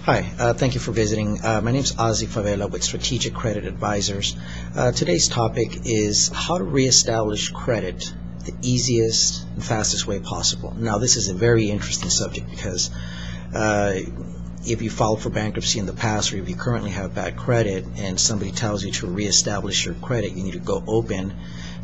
Hi, thank you for visiting. My name is Ozzy Favela with Strategic Credit Advisors. Today's topic is how to reestablish credit the easiest and fastest way possible. Now, this is a very interesting subject because if you filed for bankruptcy in the past or if you currently have bad credit and somebody tells you to reestablish your credit, you need to go open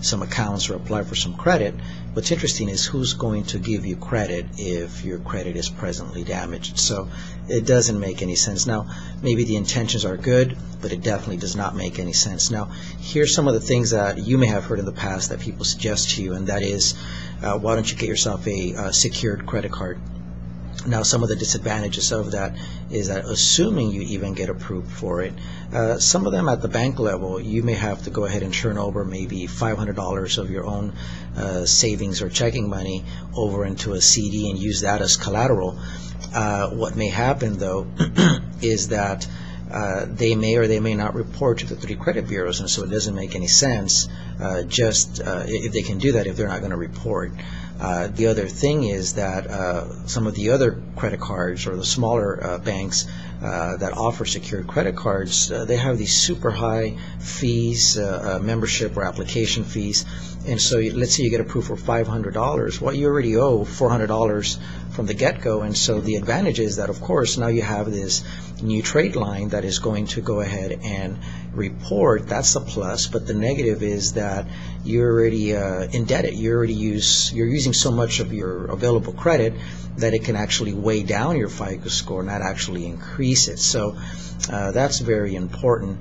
some accounts or apply for some credit. What's interesting is who's going to give you credit if your credit is presently damaged. So it doesn't make any sense. Now, maybe the intentions are good, but it definitely does not make any sense. Now, here's some of the things that you may have heard in the past that people suggest to you, and that is, why don't you get yourself a secured credit card? Now, some of the disadvantages of that is that assuming you even get approved for it, some of them at the bank level, you may have to go ahead and turn over maybe $500 of your own savings or checking money over into a CD and use that as collateral. What may happen, though, is that they may or they may not report to the 3 credit bureaus, and so it doesn't make any sense if they can do that if they're not going to report. The other thing is that some of the other credit cards or the smaller banks that offer secured credit cards, they have these super high fees, membership or application fees. And so let's say you get approved for $500. Well, you already owe $400 from the get-go. And so the advantage is that, of course, now you have this new trade line that is going to go ahead and report. That's the plus. But the negative is that you're already indebted. You're using so much of your available credit that it can actually weigh down your FICO score, not actually increase it. So that's very important.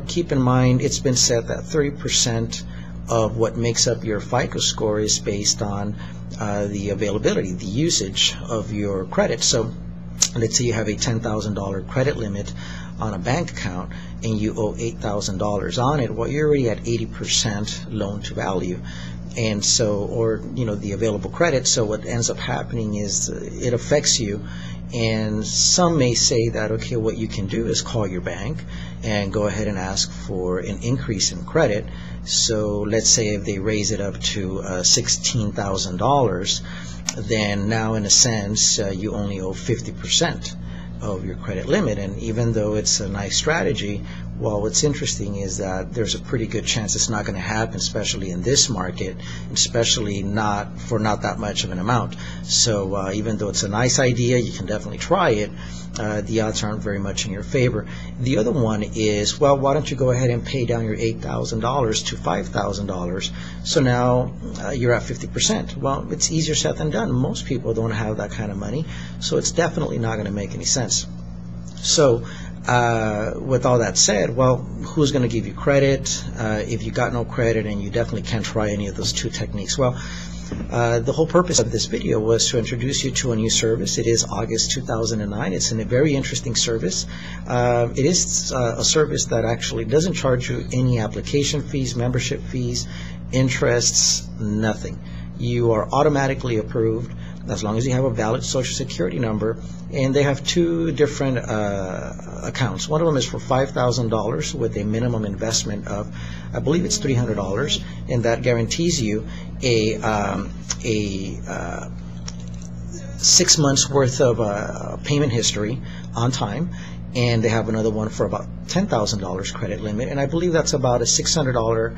Keep in mind, it's been said that 30% of what makes up your FICO score is based on the availability, the usage of your credit. So let's say you have a $10,000 credit limit on a bank account and you owe $8,000 on it. Well, you're already at 80% loan to value. And so, or the available credit. So what ends up happening is it affects you. And some may say that, okay, what you can do is call your bank and go ahead and ask for an increase in credit. So let's say if they raise it up to $16,000, then now in a sense you only owe 50% of your credit limit. And even though it's a nice strategy, well, what's interesting is that there's a pretty good chance it's not going to happen, especially in this market, especially not for that much of an amount. So even though it's a nice idea, you can definitely try it, the odds aren't very much in your favor. The other one is, well, why don't you go ahead and pay down your $8,000 to $5,000? So now you're at 50%. Well, it's easier said than done. Most people don't have that kind of money, so it's definitely not going to make any sense. So with all that said, well, who's going to give you credit if you got no credit and you definitely can't try any of those 2 techniques? Well, the whole purpose of this video was to introduce you to a new service. It is August 2009. It's a very interesting service. It is a service that actually doesn't charge you any application fees, membership fees, interests, nothing. You are automatically approved as long as you have a valid Social Security number. And they have 2 different accounts. One of them is for $5,000 with a minimum investment of, I believe it's $300, and that guarantees you a 6 months worth of payment history on time. And they have another one for about $10,000 credit limit, and I believe that's about a $600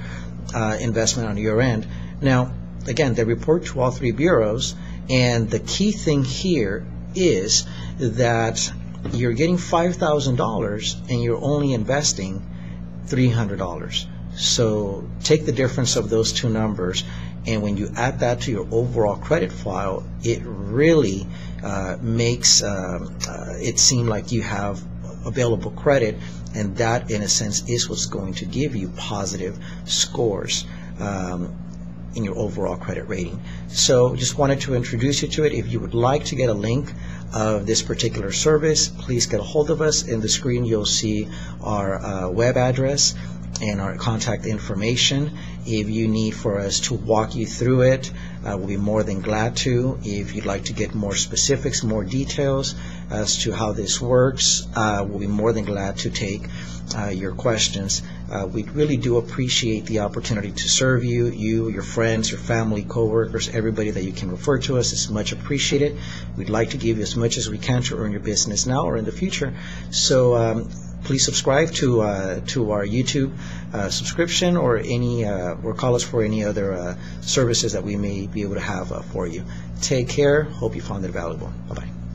investment on your end. Now, again, they report to all 3 bureaus, and the key thing here is that you're getting $5,000 and you're only investing $300. So take the difference of those 2 numbers, and when you add that to your overall credit file, it really makes it seem like you have available credit, and that in a sense is what's going to give you positive scores in your overall credit rating. So just wanted to introduce you to it. If you would like to get a link of this particular service, please get a hold of us. In the screen you'll see our web address, and our contact information. If you need for us to walk you through it, we'll be more than glad to. If you'd like to get more specifics, more details as to how this works, we'll be more than glad to take your questions. We really do appreciate the opportunity to serve you, your friends, your family, coworkers, everybody that you can refer to us. It's much appreciated. We'd like to give you as much as we can to earn your business now or in the future. So please subscribe to our YouTube subscription, or or call us for any other services that we may be able to have for you. Take care. Hope you found it valuable. Bye-bye.